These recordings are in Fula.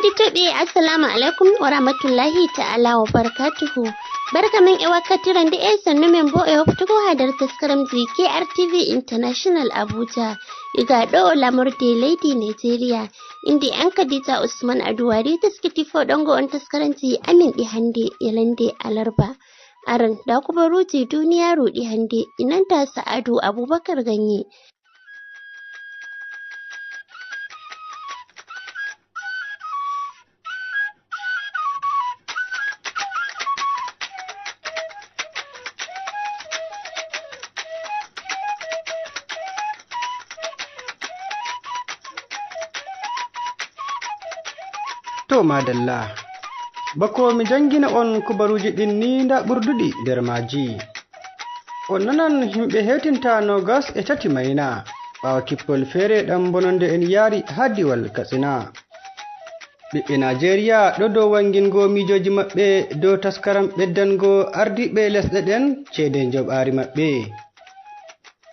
heditoɓe assalamu alaikum wa rahmatullahi ta'ala wa barakatuhu. Barkamen e wakkatirande e sannu men bo e hoftugo ha nder taskaramji KRTV International Abuja iga ɗo lamorde leydi Nigeria indi an Khadija Usman Aduwari taskiti foɗongo on taskaranci amin ɗi hande yalande alarba aran da kubaruji duniyaru ɗi hande inanta Sa'adu Abubakar Ganye. To madalla bako mi jangina on kubaruji ɗin ni nda ɓurduɗi nder maji. On nanan himɓe hetinta nogas e tati mayna ɓawo kippol feere ɗan bononde en yaari ha diwal Katsina. ɓiɓɓe Najeriya ɗo dow wangingo mijoji maɓɓe dow taskaram ɓeddango ardiɓe lesɗe ɗen ceede njoɓaari maɓɓe.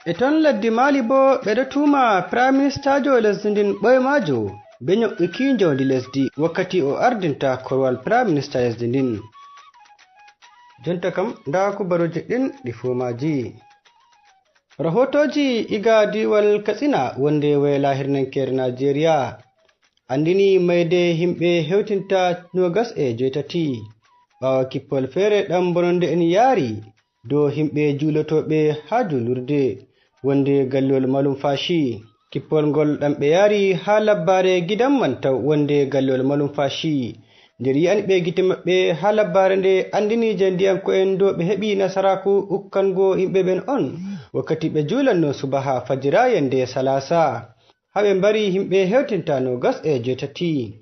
E ton leddi Mali bo ɓeɗo tuma Prime Ministajo lesdi ndin ɓoyemajo be nyoɓɓuki njondi lesdi wakkati o ardinta korwal Prime Minister lesdi ndin. Jonta kam nda kubaruji ɗin ɗi fumaji. Rahotoji iga diwal Katsina wonde wayla hirnankere Najeriya andini mayde himɓe hewtinta 28 ɓawo kippol feere ɗan bononde en yaari dow himɓe julotoɓe ha julurde wonde gallol malumfashi. Kippol ngol ɗan ɓe yaari ha labbare gidan mantaw wonde gallol malumfashi nder yi'anɓe gite maɓɓe ha labbare nde andini jandiyanko'en dow ɓe heɓi nasaraku ukkango himɓe ɓen on wakkati ɓe julanno subaha fajira yende salasa haɓe mbari himɓe hewtinta 28.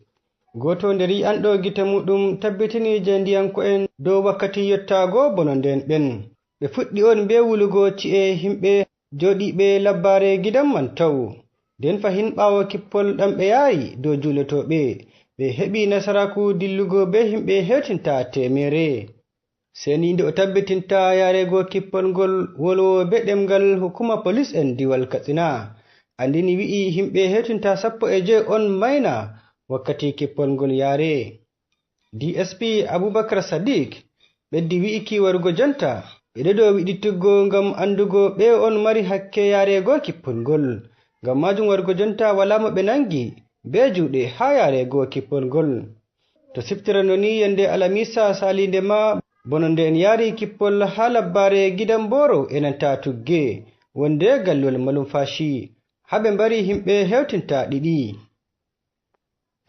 Goto nder yi'anɗo gite muɗum tabbitini jandiyanko'en dow wakkati yottago bononden ɓen ɓe fuɗɗi on be wulugo ci'e himɓe joɗiɓe labbare gidan mantaw den fahin ɓawo kippol ɗan ɓe yaari dow julotoɓe ɓe heɓi nasaraku dillugo be himɓe hewtinta 100. seni nde o tabbitinta yarego kippol ngol wolwo be ɗemgal hukuma police en diwal Katsina andini wi'i himɓe hewtinta 15 on mayna wakkati kippol ngol yaare. DSP Abubakar Sadiq ɓeddi wi'iki warugo jonta ɓeɗo dow wiɗituggo ngam andugo ɓe on mari hakke yarego kippol ngol ngam majum warugo jonta wala mo ɓe nangi be juuɗe ha yarego kippol ngol. To siftirano ni yende Alamisa salinde ma bononde en yaari kippol ha labbare gidan Boro enanta Tugge wonde gallol malumfashi haɓe mbari himɓe hewtinta 2.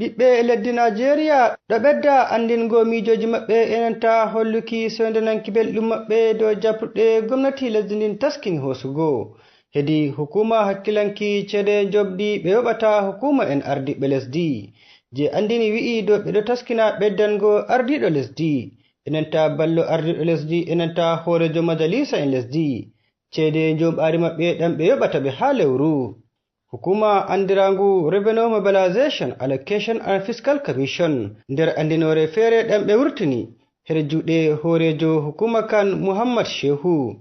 ɓiɓɓe leddi Najeriya ɗo ɓedda andingo mijoji maɓɓe enanta holluki sondananki belɗum maɓɓe dow jaɓɓuɗe gomnati lesdi ndin taskini hosugo hedi hukuma hakkilanki ceede jobdi ɓe yoɓata hukuma en ardiɓe lesdi je andini wi'i dow ɓeɗo taskina ɓeddango ardiɗo lesdi enanta ballo ardiɗo lesdi enanta horejo majalisa en lesdi ceede njoɓaari maɓɓe ɗan ɓe yoɓata ɓe ha lewru. Hukuma andirangu Revenue Mobilization Allocation and Fiscal Commission nder andinore feere ɗan ɓe wurtini her juuɗe horejo hukuma kan Muhammad Shehu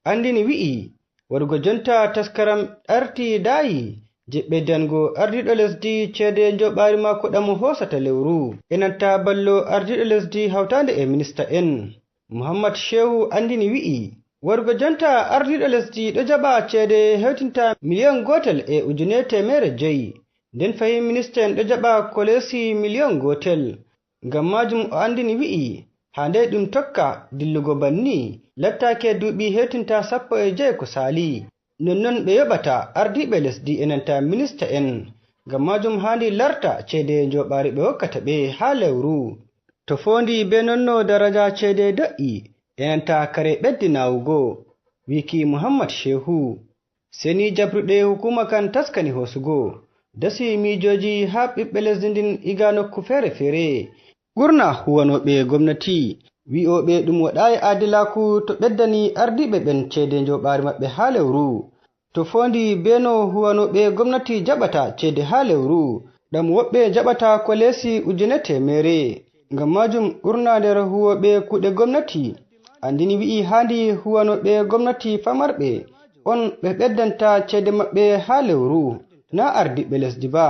andini wi'i warugo jonta taskaram arti dayi je ɓeddango ardiɗo lesdi ceede njoɓaari mako ɗam hosata lewru enanta ballo ardiɗo lesdi hawtande e minista en. Muhammad Shehu andini wi'i warugo jonta ardiɗo lesdi ɗo jaɓa ceede hewtinta miliyon 1.5 nden fahin minista en ɗo jaɓa kolesi miliyon 1 ngam majum o andini wi'i hande ɗum tokka dillugo banni lattake duuɓi hewtinta 16 ko sali nonnon ɓe yoɓata ardiɓe lesdi enanta minista en ngam majum handi larta ceede njoɓaari ɓe hokkata ɓe ha lewru to fondi be nonno daraja ceede do'i enanta kare ɓeddi nawugo wiki Muhammad Shehu. Seni jabruɗe hukuma kan taskani hosugo dasi mijoji ha ɓiɓɓe lesdi ndin iga nokku feere feere ɓurna huwanoɓe gomnati wi'oɓe ɗum waɗayi adilaku to ɓeddani ardiɓe ɓen ceede njoɓaari maɓɓe ha lewru to fondi beno huwanoɓe gomnati jaɓata ceede ha lewru ɗam woɓɓe jaɓata kolesi 100 ngam majum ɓurna nder huwoɓe kuɗe gomnati andini wi'i handi huwanoɓe gomnati famarɓe on ɓe ɓeddanta ceede maɓɓe ha lewru na ardiɓe lesdi ba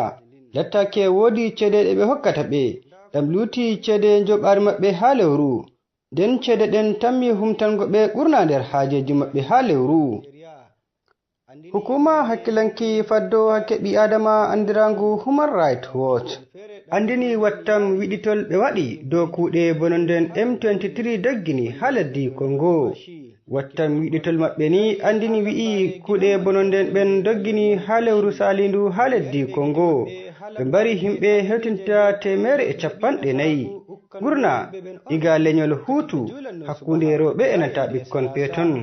lattake wodi cede ɗe ɓe hokkata ɓe ɗam luti cede joɓare maɓɓe ha lewru nden cede ɗen tammi humtango ɓe ɓurna nder hajeji maɓɓe ha lewru. Hukuma hakkilanki faddo hakke ɓi adama andirangu Human Rights Watch andini wattam wiɗitol ɓe waɗi dow kuuɗe bononden M23 doggini ha leddi Congo. Wattam wiɗitol maɓɓe ni andini wi'i kuuɗe bononden ɓen doggini ha lewru salindu ha leddi Congo ɓe mbari himɓe hewtinta 150 ɓurna iga lenyol Hutu hakkunde rewɓe e nanta ɓikkon peton.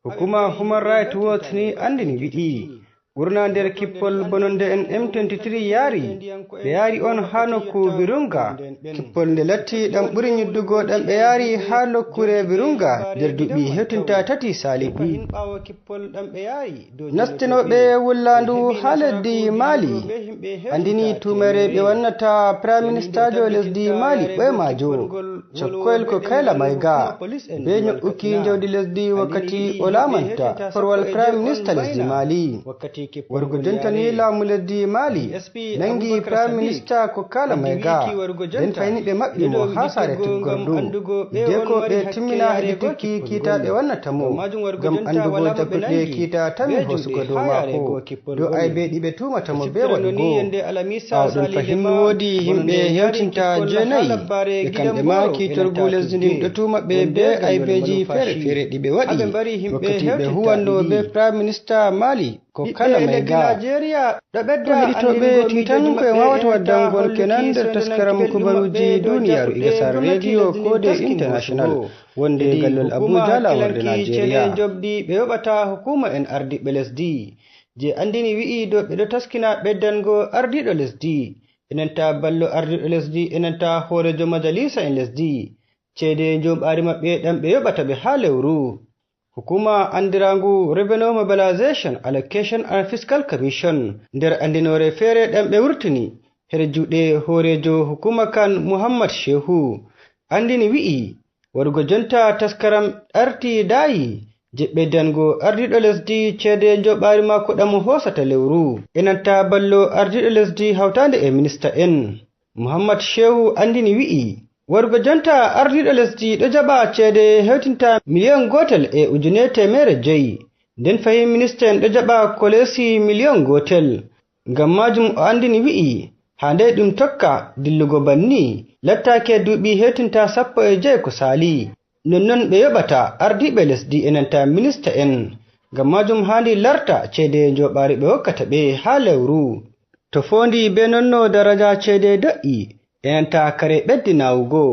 Hukuma Human Rights Watch ni andini wi'i ɓurna nder kippol bononde en M23 ɓe yaari on ha nokku Virunga, kippol nde latti ɗam ɓuri nyiddugo ɗam ɓe yaari ha nokkure Virunga nder duuɓi hewtinta 3 saliɗi. Nastinoɓe wullandu ha leddi Mali andini tumere ɓe wannata Prime Minister jo lesdi Mali ɓoymajo cokkoyel ko Kayla Maiga be nyo'uki jawdi lesdi wakkati o lamanta korwal Prime Minister lesdi Mali. Wargo jontani laamu lesdi Mali nangi Prime Minister ko Kayla Maiga nden fayni ɓe maɓɓi mo ha sare tuggorɗum de ko ɓe timmina heɗitiki kiita ɓe wannata mo ngam andugo jabbuɗe kiita tammi hosugo dow maako dow aybe ɗi ɓe tumata mo be waɗugo. Ɓawɗum fahin woodi himɓe hewtinta 9 ɓe kamɓe ma kiitorgu lesdi ndin ɗo tuma ɓe be aybeji fere-fere ɗi ɓe waɗi wakkati ɓe huwanno be Prime Minister Mali ko Kayla Maiga. To heɗitoɓe titan koye wawata waddangol kenan nder taskaram kubaruji duniyaru iga sar radio kode international wonde gallol Abuja laworde Nigeria. Jobdi ɓe yoɓata hukuma en ardiɓe lesdi je andini wi'i dow ɓe ɗo taskina ɓeddango ardiɗo lesdi enanta ballo ardiɗo lesdi enanta horejo majalisa en lesdi cede jomɓari maɓɓe ɗam ɓe yoɓata ɓe ha lewru. Hukuma andirangu Revenue Mobilization Allocation and Fiscal Commission nder andinore fere ɗam ɓe wurtini her juuɗe horejo hukuma kan Muhammad Shehu andini wi'i warugo jonta taskaram arti dayi je ɓeddango ardiɗo lesdi cede joɓari mako ɗam hosata lewru enanta ballo ardiɗo lesdi hawtande e minista en. Muhammad Shehu andini wi'i wargo jonta ardiɗo lesdi ɗo jaɓa cede hewtinta miliyon 1.5 nden fahin minista en ɗo jaɓa kolesi miliyon 1 ngam majum o andini wi'i hande ɗum tokka dillugo banni lattake duuɓi hewtinta 16 ko sali nonnon ɓe yoɓata ardiɓe lesdi enanta minista en ngam majum handi larta cede joɓari ɓe hokkata ɓe ha lewru to fondi be nonno daraja cede do'i enanta kare ɓeddi nawugo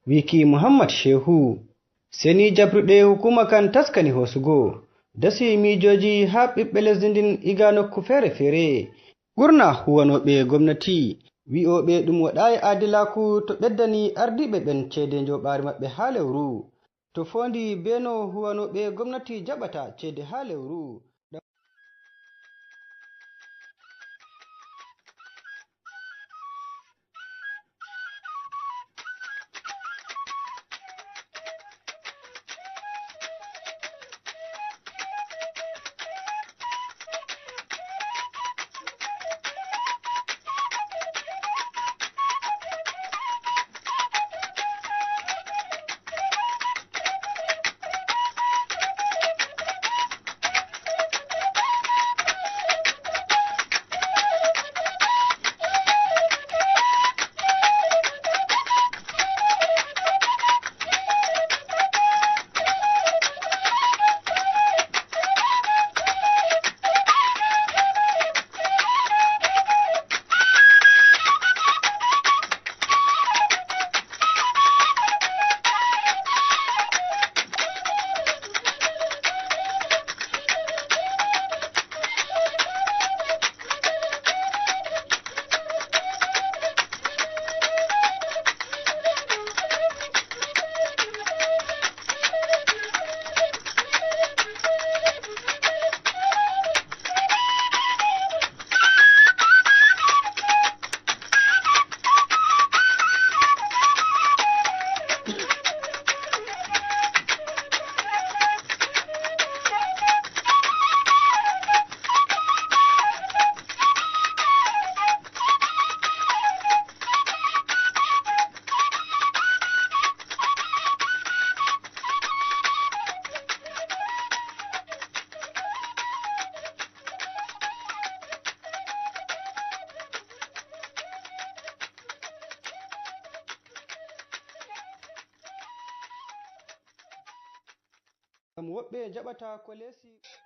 wiki Muhammad Shehu seni jabruɗe hukuma kan taskani hosugo dasi mijoji ha ɓiɓɓe lesdi ndin iga nokku fere-fere ɓurna huwanoɓe gomnati wi'oɓe ɗum waɗayi adilaku to ɓeddani ardiɓe ɓen cede joɓari maɓɓe ha lewru to fondi be no huwanoɓe gomnati jaɓata cede ha lewru.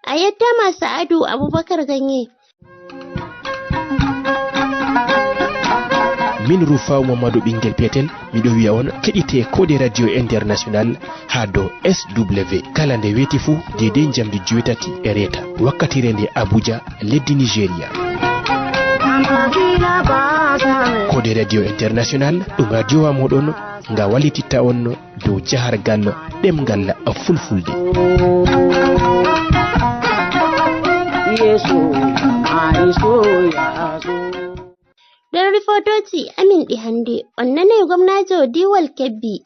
A yadda masu ado Abubakar Ganye. Min Rufa Mamadou Bingel Petel miɗo wiya on keɗite Kode Radio International ha dow SW kala nde weti fu dede jamdi 8 wakkatire nde Abuja leddi Nigeria. Kode Radio International ɗum radio wa moɗon nga wallititta on dow jahargal ɗemgal fulfulde. Don rifotoci Amin Hande, wannan ne gwamnajo Diwal Kebbi.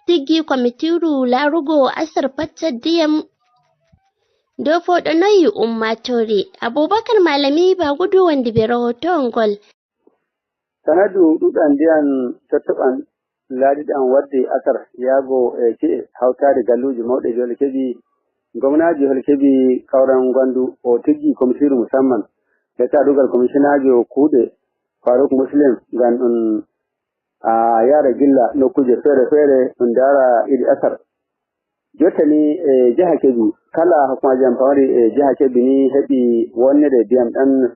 Tigi kwamitiru larugo asar fatta diyam dofo donoyi ummatore. Abubakar Malami ba gudu wanda bai rahoton gol. Sanadu dudan diyan tattaban ladidan wadda asar yago ke hauta da galuji mauɗe jole kebi gwamnaji hol kebi kauran gwandu o tigi kwamitiru musamman da ta dugal kwamishinajo kude Faruk Muslim gan a yara gilla no kuje fere dara idi asar jotani jiha Kebbi kala hukuma jamfari jiha Kebbi ni hebi wonne da diam dan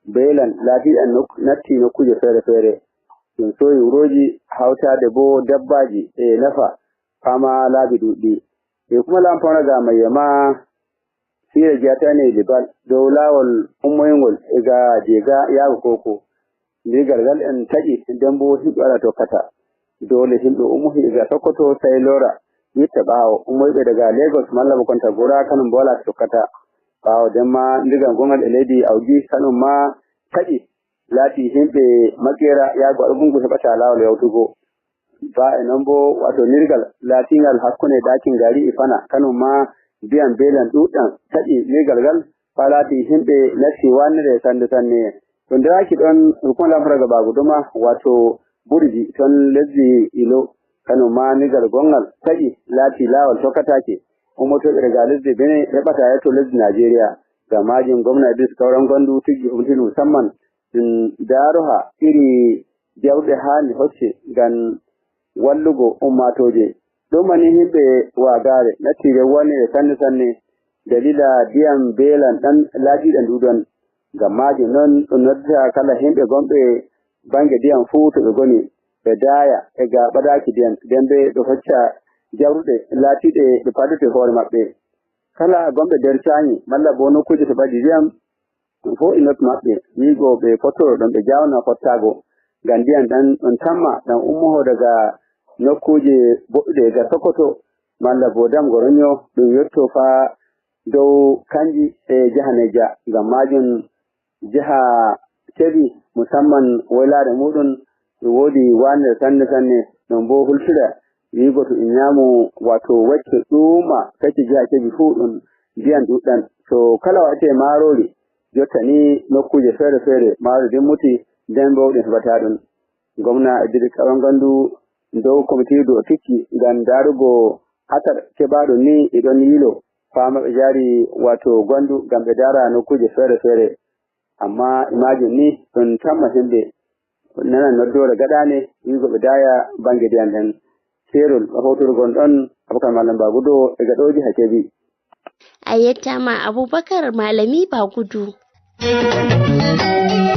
belan lati an natti no kuje fere sun so yuroji hauta da bo dabbaji nafa fama labi dudi kuma lamfana ga mai yama sire jata ne libal do lawol ummoyngol ga jega yago koko ni gargal en taƴi dembo hiɓe ala tokkata dole himɓe umuhi ga Sokoto sai lora yitta ɓaawo ummoyɓe daga Lagos malla bo konta gora kanum bo ala tokkata ɓaawo demma ndigal gongal e leydi awdi kanum ma taƴi laati himɓe makera yaago argungu heɓata laawol yawtugo ba e non bo wato nirgal laatingal hakkunde ɗakin gari e fana kanum ma biyan belan ɗuɗɗan taƴi nirgal ngal fa laati himɓe natti wannire sanne don da yake don rukun lamfara gaba guduma wato burji ton lezzi ilo kano ma nigar gongal taɗi lati lawal tokata ke umoto daga lezzi bene ya bata ya to lezzi Najeriya ga majin gwamna bis kauran gwandu tigi umtin musamman din daruha iri jawde hani hocce gan wallugo ummatoje don mani himɓe wa gare na tire wani sanne dalila diyan belan dan lati dan dudon gammaji non nodda kala himɓe gonɓe bange diyan fu to ɓe goni ɓe daya e ga ɓadaki diyan nden ɓe ɗo hocca jawruɗe laatiɗe ɓe paɗute hoore maɓɓe kala gonɓe nder cañi malla bo nokkuje to ɓaɗi ndiyam fo e not maɓɓe wiigo ɓe fottoro ɗon ɓe jawna fottago ngam ndiyan ɗan ɗon tamma ɗan ummoho daga nokkuje boɗɗuɗe ga Sokoto malla bo dam Goronyo ɗum yetto fa dow kanji e jaha Neja ngam majum jiha Kebbi musamman wailare muɗum wodi wane sanne ɗon bo hultira wiigo to inyamu wato wacce ɗuma kacce jiha Kebbi fu ɗum ndiyan ɗuɗɗan to kala wate marori jottani nokkuje fere marori dimmuti nden bo ɗum heɓata ɗum gwamna Idris Karon Gandu dow komitido o tikki ngam darugo hatar keɓaɗo ni iɗon yilo fama ɓe jari wato Gwandu ngam ɓe dara nokkuje fere amma imagine ni ɗon tamma himɓe nana noddore gaɗane wiigo ɓe daya bange diyan ɗen serol hotorgon ɗon Abubakar Malam Bagudo e gaɗoji ha Kebbi. A yettama Abubakar Malami Bagudu.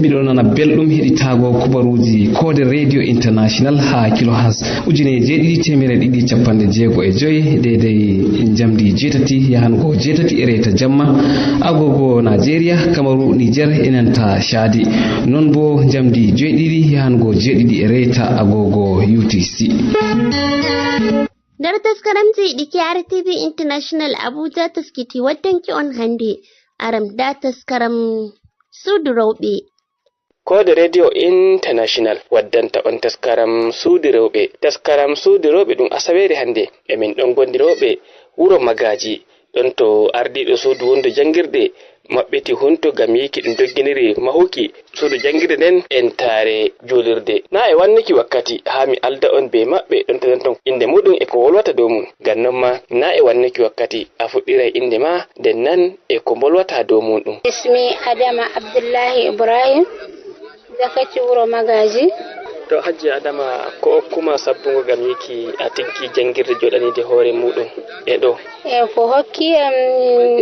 miɗo nana belɗum heɗitago kubaruji Kode Radio International ha kilohas 1295 daidai jamdi 8 yahango 8 ereta jamma agogo Nigeria Kamaru Niger enanta Chadi non bo jamdi 7 yahango 7 ereta agogo UTC. Dar taskaramji ɗiki RTV International Abuja taskiti waddanki on hande aram da taskaram sudu rewɓe. Kode Radio International waddanta on taskaram suudu rewɓe. Taskaram suudu rewɓe ɗum asawere hande emin ɗon gondiroɓe wuro Magaji ɗon to ardiɗo suudu wondu jangirde maɓɓiti hunto gam yiki ɗum dogginiri mahuki suudu jangirde nden entare julirde na e wanniki wakkati ha mi alda on be maɓɓe ɗon ton inde muɗum e ko wolwata dow mum ngam non ma na e wanniki wakkati a fuɗɗiray inde ma nden nan e ko bolwata dow muɗum. Ismi Adama Abdullahi Ibrahim zakati wuro Magaji. to hajji adama ko kuma sabbungo gam yiki a tiggi jangirde joɗanide hoore muɗum e ɗo ko hokki am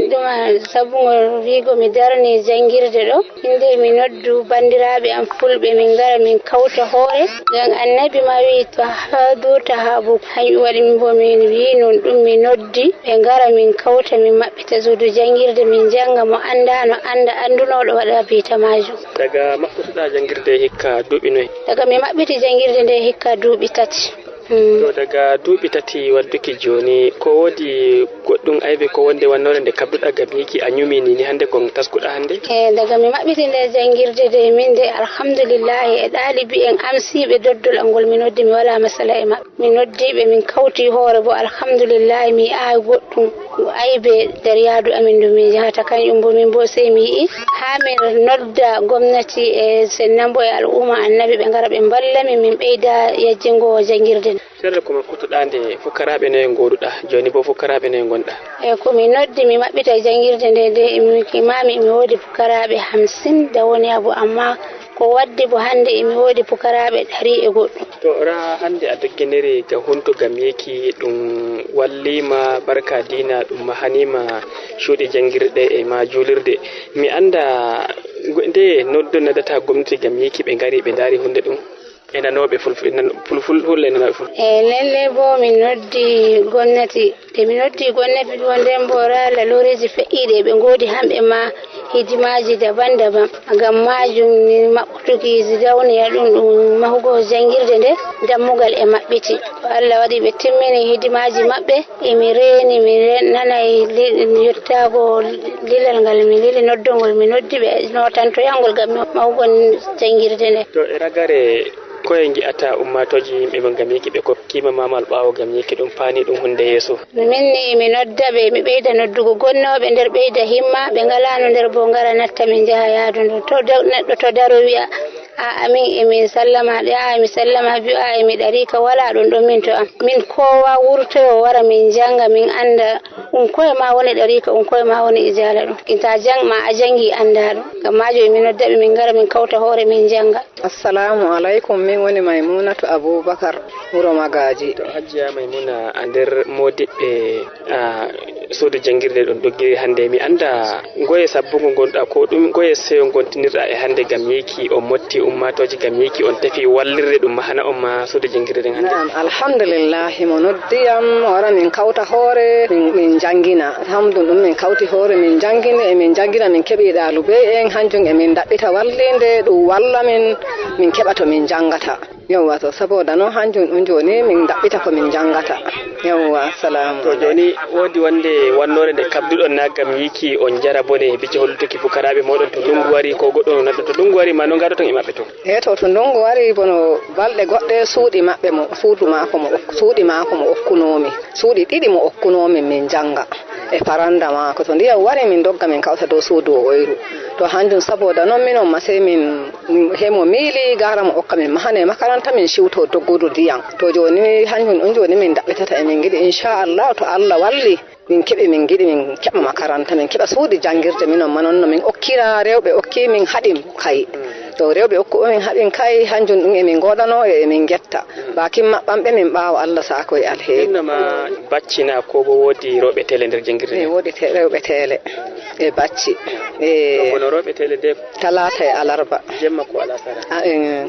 ɗuma sabbungo wigo mi darni jangirde ɗo inde mi noddu bandiraɓe am fulɓe min gara min kawta hoore ngam annabi ma wi to haduta habu hanƴum waɗi bo min wi non ɗum mi noddi ɓe gara min kawta min maɓɓita suudu jangirde min janga mo anda no anda andunoɗo waɗa bita majum. Daga maɓɓutuɗa jangirde hikka duuɓi noyi? Daga mi maɓɓiti jangirde nde hikka duuɓi 3. To daga duuɓi 3 wadduki joni ko wodi goɗɗum aybe ko wonde wannore nde kabduɗa gam yiki a nyumini ni hande kon taskuɗa hande? Daga mi maɓɓiti nde jangirde de min de alhamdulillahi e ɗalibi en amsiɓe doddol angol mi noddi mi wala masala e maɓɓe mi noddiɓe min kawti hoore bo alhamdulillahi mi ayi goɗɗum aybe nder yaadu amin ɗum min jahata kañum bo min bo sey mi yi'i ha min nodda gomnati e sennambo e al'umma annabi ɓe ngara ɓe mballami min ɓeyda yajjingo jangirde. Sirre ko maɓɓutuɗa nde fukaraɓe noye goduɗa joni bo fukaraɓe noye gonɗa? Ko mi noddi mi maɓɓita jangirde nde de imami mi wodi fukaraɓe 50 da woni abu amma ko waddi bo hande mi wodi fukaraɓe 100 e goɗɗum. To ra hande a dogginiri ga hunto gam yeki ɗum wallima barka dina ɗum mahanima cuuɗi jangirɗe e ma julirde mi anda nde noddo nadata gomnati gam yeki ɓe ngari ɓe daari hunde ɗum e nanoɓe fulfulde nanoɓe ful. Lalle bo min noddi gomnati de mi noddi gomnati bo nden bo rala loreji fe'iɗe ɓe godi hamɓe ma hidimaji daban-daban ngam majum ni maɓɓutuki dawniya ɗum mahugo jangirde nde dammugal e maɓɓiti to Allah waɗi ɓe timmini hidimaji maɓɓe emi reeni mi nanay yottago lilal ngal mi lili noddongol mi noddi ɓe notantoyangol ngam mahugo jangirde nde. To e ragare koye gi'ata ummatoji yimɓe mo gam yiki ɓe kokkima mamal ɓawo gam yiki ɗum faani ɗum hunde yeeso? Minni mi nodda ɓe mi ɓeyda noddugo gonnoɓe nder ɓeyda himma ɓe ngalano nder bo ngara natta min jaha yaadu ndu to neɗɗo to daro wi'a amin emi sallama ɗe mi sallama biyu emi ɗarika wala ɗum ɗon min to am min kowa wurtoyo wara min janga min anda koye ma woni ɗarika koye ma woni ijala ɗum inta jang ma a jangi anda ɗum ngam majo emi noddaɓe min gara min kawta hoore min janga. Assalamu alaikum min woni Maimunatu Abubakar wuro Magaji. To Hajiya Maimuna a nder modiɓɓe suudu jangirde ɗon doggiri hande mi anda goye sabbugo gonɗa ko ɗum goye seyo gontinirɗa e hande gam yiki on motti ummatoji gam yiki on tafi wallirde ɗum mahana on ma suudu jangirde ɗen hande? Alhamdulillah mo noddiyam wara min kawta hoore min jangina hamdum ɗum min kawti hoore min jangini e min jangina min keɓi ɗalube en hanjum e min daɓɓita wallinde ɗum walla min keɓa to min jangata yawwa to saboda noon hanjum ɗum joni min daɓɓita ko min jangata yawwa salamu. To joni wodi wonde wannore nde kabduɗon na gam yiki on jara bone bicce hollutuki fukaraɓe moɗon to ndungu wari ko goɗɗo naddo to ndungu wari ma no gadoton e maɓɓe to? To ndungu wari bono balɗe goɗɗe suuɗi maɓɓe mo suuɗi mako mo okkunomi suuɗi ɗiɗi mo okkunomi min janga e paranda mako to ndiyam wari min dogga min kawta dow suudu o oyru to hanjum saboda noon minon ma sey min hemo miili gara mo okka min mahane makaranta min siwto doggudu ndiyam to joni hanjum ɗum joni min daɓɓitata e min giɗi inchallah to Allah walli min keɓi min giɗi min keɓa makaranta min keɓa suuɗi jangirde minon ma noon no min okkira rewɓe okki min haɗin kay to rewɓe okkuɓe min haɗin kay hanjum ɗum emin goɗano e emin getta bakin maɓɓanɓe min ɓawa Allah sako e alheri. Innama baccina ko bo wodi rewɓe tele nder jangirde? Wodi rewɓe tele e bacci wono rewɓe tele de talata e alarba jemma ko alasara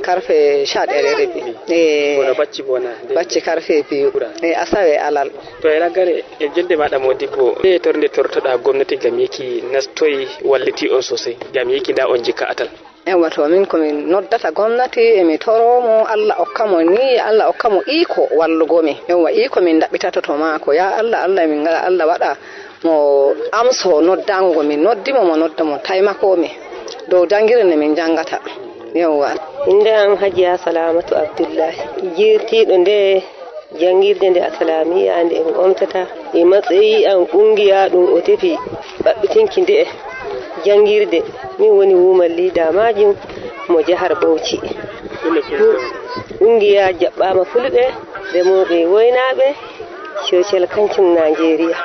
karfe 11:30 wono bacci bona bacci karfe 2 asawe alal. To e ragare e jonde maɗa Modibbo e torde tortoɗa gomnati gam yiki nastoyi walliti on sosai gam yiki nda on jikka atal? Yawwa to min komin noddata gomnati emi toromo Allah okkamo ni Allah okkamo iko wallugomi yawwa iko min daɓɓitata to mako ya Allah min ngala Allah waɗa mo amso noddango min noddimo mo nodda mo taimakomi dow jangirde min jangata yawwa. Inde an Hajiya Salamatu Abdullahi jirtiɗo nde jangirde nde Asalamiya nde en omtata e matsayi an kungiya ɗum o tefi ɓaɓɓitinki nde jangirde min woni woman leader majum mo jahar Bauchi. Kungiya jaɓɓama fulɓe remoɓe woynaɓe social kancum Nigeria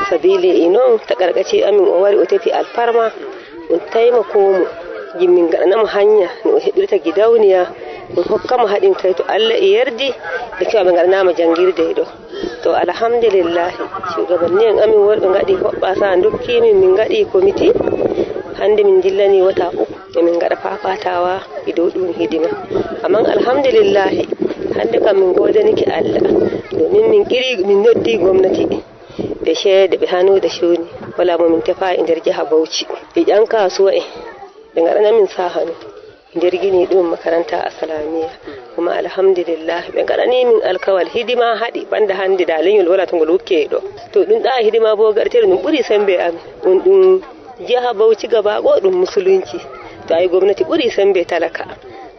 sabili e noon ta ƙarƙashi amin o wari o tefi alfarma on taimakomo jimmin gaɗanamo hanya no o heɓirta gidauniya ɗum hokkamo haɗin kai to Allah e yardi ɓe kewa ɓe gaɗanama jangirde ɗo. To alhamdulillah shugabanni en amin worɓe gaɗi hoɓɓasa dokkimin min gaɗi committee hande min dillani wata uku min gaɗa fafatawa e dow ɗum hidima. Amman alhamdulillah hande kam min godaniki Allah domin min noddi gwamnati ɓe ceede ɓe hanude shoni wala mo min tefa e nder jiha Bauchi ɓe ƴan kasuwa ɓe gaɗanamin sahanu nder gini ɗum makaranta assalamiya kuma alhamdulillah ɓe gaɗani min alkawal hidima haɗi banda hande da lenyol wala to ngol wukke ɗo to ɗum ɗa hidima bo gartere ɗum ɓuri sembe amin ɗum jiha Bauchi gaba go ɗum musulunci to ay gwamnati ɓuri sembe talaka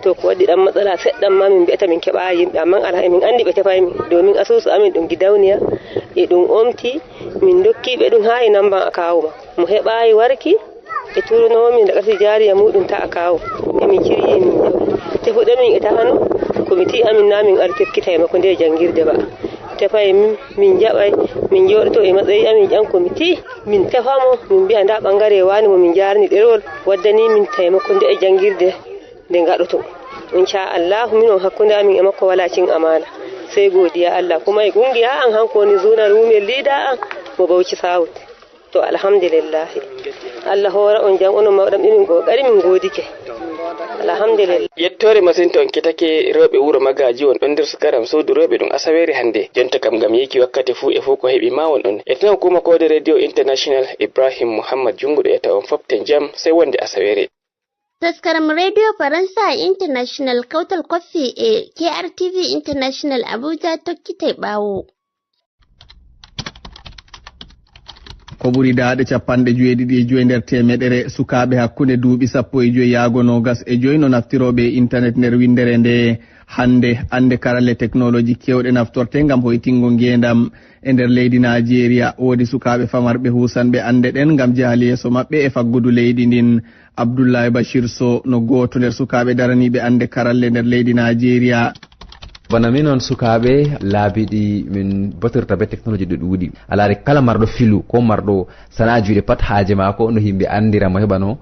to ko waɗi ɗan matsala seɗɗan ma min mbiyata min keɓa yimɓe amman min andi ɓe tefay min domin asusu amin ɗum gidawniya e ɗum omti min dokkiɓe ɗum ha e namban akawu ma mo heɓayi warki e turunomin da ƙarfi jariya muɗum ta akawu emin kiryi min tefuɗe min e tahano komiti amin na min ar tekkita e makko nde jangirde ba tefay min jaɓay min joɗoto e matsayi amin ƴan komiti min tefamo min mbiya nda ɓangare wani mo min jarni ɗerewol waddani min taimako nde e jangirde nde gaɗoto inchallahu minon hakkunde amin e makko wala cin amana sai godiya Allah kuma e kungiya an hankoni zuna rumel lida an mo Bauchi South to alhamdulillah Allah hora on jam onon mawɗam ɗimin kokari min godike alhamdulillah. Yettore masinto on kitake rewɓe wuro Magaji on ɗon nder sukaram suudu rewɓe ɗum asawere hande jonta kam gam yiki wakkati fuu e fuu ko heɓi ma won on e tan hukuma kode radio international Ibrahim Muhammad Junguɗo e taw on foften jam sai wonde asawere. Taskaram Radio Faransa International Kautal Kofi e KRTV International Abuja tokkite ɓawo. Ko ɓuri daaɗe 15 nder temeɗere sukaaɓe hakkunde duuɓi 15 yaago 25 no naftiroɓe internet nder windere nde hande ande karalle technologie kewɗe naftorte ngam hoytingo ngendam e nder leydi Nigeria. Woodi sukaaɓe famarɓe husanɓe ande ɗen ngam jahal yeeso maɓɓe e faggudu leydi ndin. Abdoulaye Bashir Sow no goto nder sukaaɓe daraniɓe ande karalle nder leydi Nigeria. bana min on sukaɓe laabiɗi min batirta be technologie ɗo ɗuuɗi alaari kala marɗo filu ko marɗo sana'a juuɗe pat haaje maako no yimɓe andiramo heɓano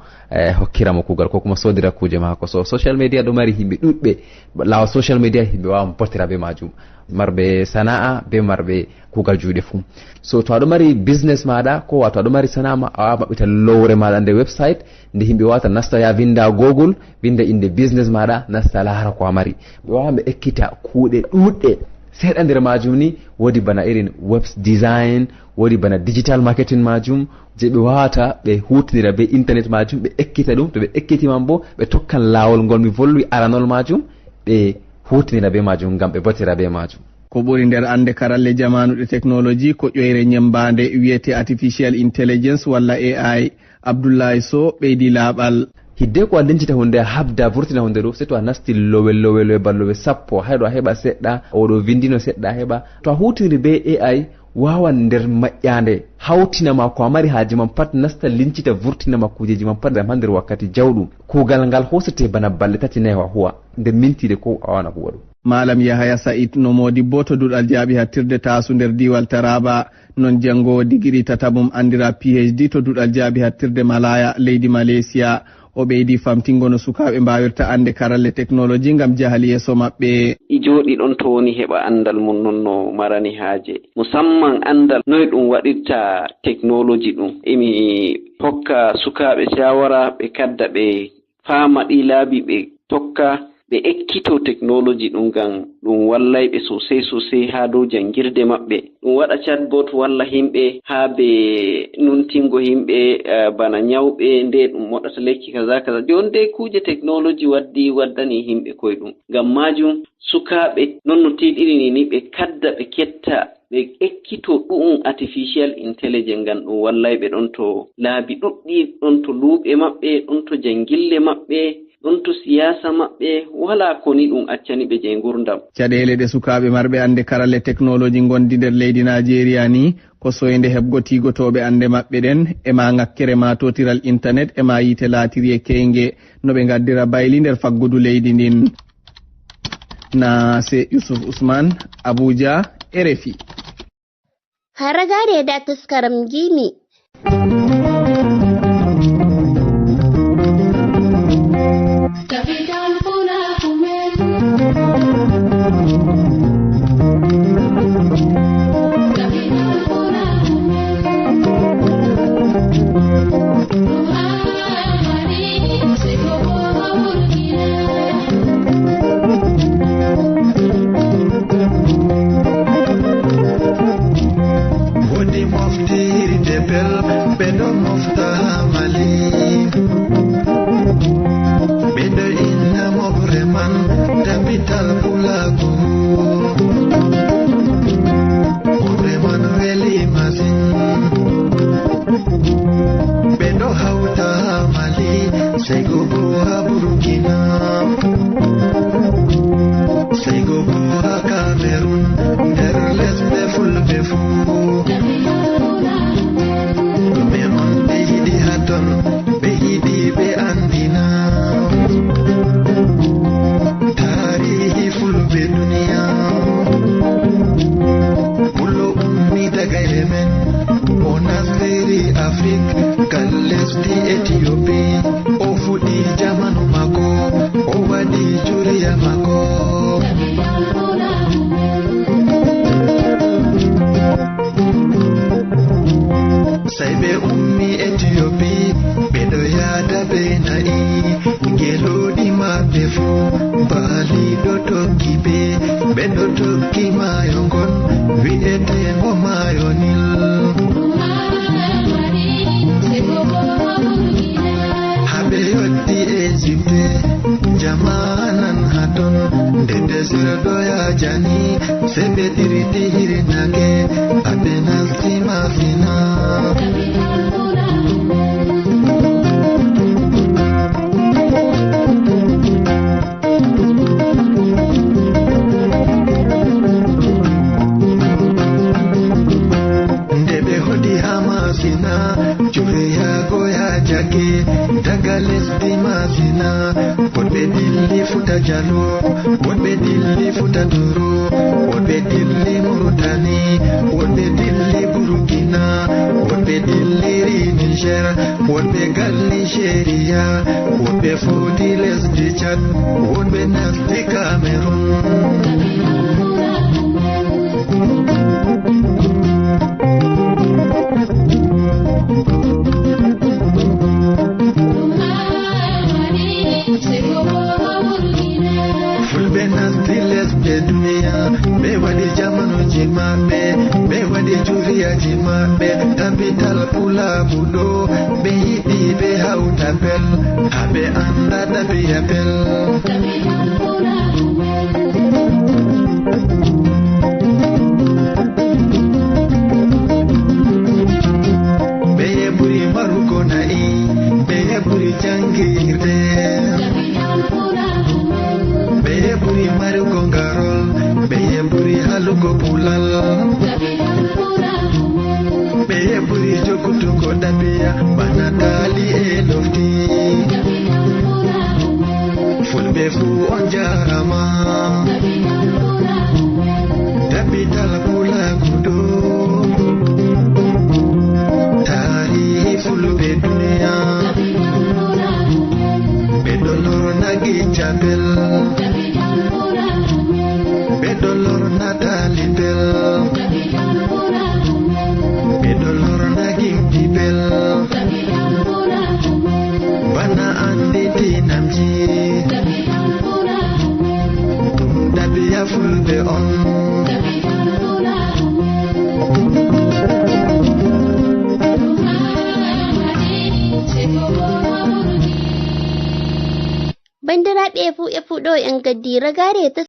hokkiramo kuugal ko kuma sodira kuuje maako. So social media ɗo mari yimɓe ɗuɗɓe lawa social media yimɓe wawan botira be majum marɓe sana'a be marɓe kuugal juuɗe fuu. So to aɗo mari business maɗa ko wato aɗo mari sana'a ma a wawa maɓɓita lowre maɗa nde website nde yimɓe wawata nasta ya vinda Google vinda inde business maɗa nasta laara ko a mari ɓe wawa ɓe ekkita kuuɗe ɗuɗɗe seeɗa nder majum ni woodi bana irin web design woodi bana digital marketing majum je ɓe wawata ɓe hutinira be internet majum ɓe ekkita ɗum to ɓe ekkitiman bo ɓe tokkan lawol ngol mi volwi aranol majum ɓe hutinira be majum ngam ɓe botira be majum. Ko ɓuri nder ande karalle jamanuɗe technologie ko ƴoyre ñembande wiyete artificial intelligence walla AI. Abdoulaye Sow ɓeydi laaɓal. hidde ko a lincita hunde a habda vurtina hunde ɗo sei to a nasti lowel ballowe 10 hayɗo a heɓa seɗɗa oɗo vindino seɗɗa heɓa to a hutiri be AI wawan nder maƴƴande hawtinama ko a mari haaji man pat nasta lincita vurtinama kujeji man pat ha nder wakkati jawɗum kuugal ngal hosete bana balɗe 3 4 huwa nder mintide ko a wana huwa ɗum. Malam Yahaya Said no modi bo to duɗal jaaɓi hattirde taasu nder diwal Taraba non jangowo digiri tatabum andira PhD to duɗal jaaɓi hattirde Malaya leydi Malaysia o ɓeydi famtingo no sukaaɓe mbawirta ande karalle technologie ngam jahal yeeso maɓɓe. I jooɗi ɗon to woni heɓa andal mum non no marani haaje musamman andal noy ɗum waɗirta technologie ɗum emi hokka sukaaɓe shawara ɓe kadda ɓe faama ɗi laabi ɓe tokka ɓe ekkito technologie ɗum ngam ɗum wallayɓe sosai ha dow jangirde maɓɓe ɗum waɗa chatbot walla himɓe ha ɓe nuntingo himɓe bana nyawɓe nde ɗum moɗata lekki kaza jon de kuje technologie waddani himɓe koye ɗum ngam majum sukaaɓe non no tiɗirini ni ɓe kadda ɓe ketta ɓe ekkito ɗum artificial intelligence ngam ɗum wallayɓe ɗon to laabi ɗuɗɗi ɗon to luuɓe maɓɓe ɗon to jangille maɓɓe ɗon to siyasa maɓɓe wala ko ni ɗum accani ɓe je gurdam. Caɗele ɗe sukaaɓe marɓe ande karalle technologie gondi nder leydi Nigeria ni ko soyde heɓgotigotoɓe ande maɓɓe ɗen ema ŋakkere matotiral internet ema yite laatiri e keyge no ɓe gaddira bayli nder faggudu leydi ndin. Nase Yusuf Usman, Abuja, RFI. Haragare da taskaram gimi. Capital Funafumen pel bedo mofta mali bedo inna mobreman tabital pulaku mobreman weli masin bedo hauta mali sego buha burkina sego buha Cameroon derles de fulbe fu me on behidi haton behidi be andina tarihi fulbe dunia bulo ummi daga Yemen onasiri Afrique kalesti Ethiopie o fudi jamanu mako o wadi juriya mako Saibe ummi Ethiopie bedo yada benai gelodi mabefu bali do tokibe bedo toki mayongon viete ngo mayonil habe yotti Egypte jamanan haton de desert do ya jani sebe diriti hirinake abenas timafina Dagales di Masina, Wonbe Dilli Futa Jalo, Wonbe Dilli Futa Duro, Wonbe Dilli Mauritani, Wonbe Dilli Burkina, Wonbe Dilli Niger, Wonbe Gali Sheria, Wonbe Fodiles di Chad, Wonbe Nasti Cameroon. Be wadi jamanu jimabe be wadi juriya jimabe tabital pula budo be hidi be hauta bel habe anda tabiya bel be buri maruko nai be buri jangirde be buri maruko garol Beye buri halugo pulal Beye buri jokutuko dabiya banatali elofti Fulbe fu onjarama Dabital pula kudo Tari fulbe dunia Bedoloro nagi jabel Bedolor Natali Bell Bedolor Nagim Di Bell Bana Andi Dinamji Dabiya Fulbe on Bandiraɓe e fuɗɗo en gaddi ragare ta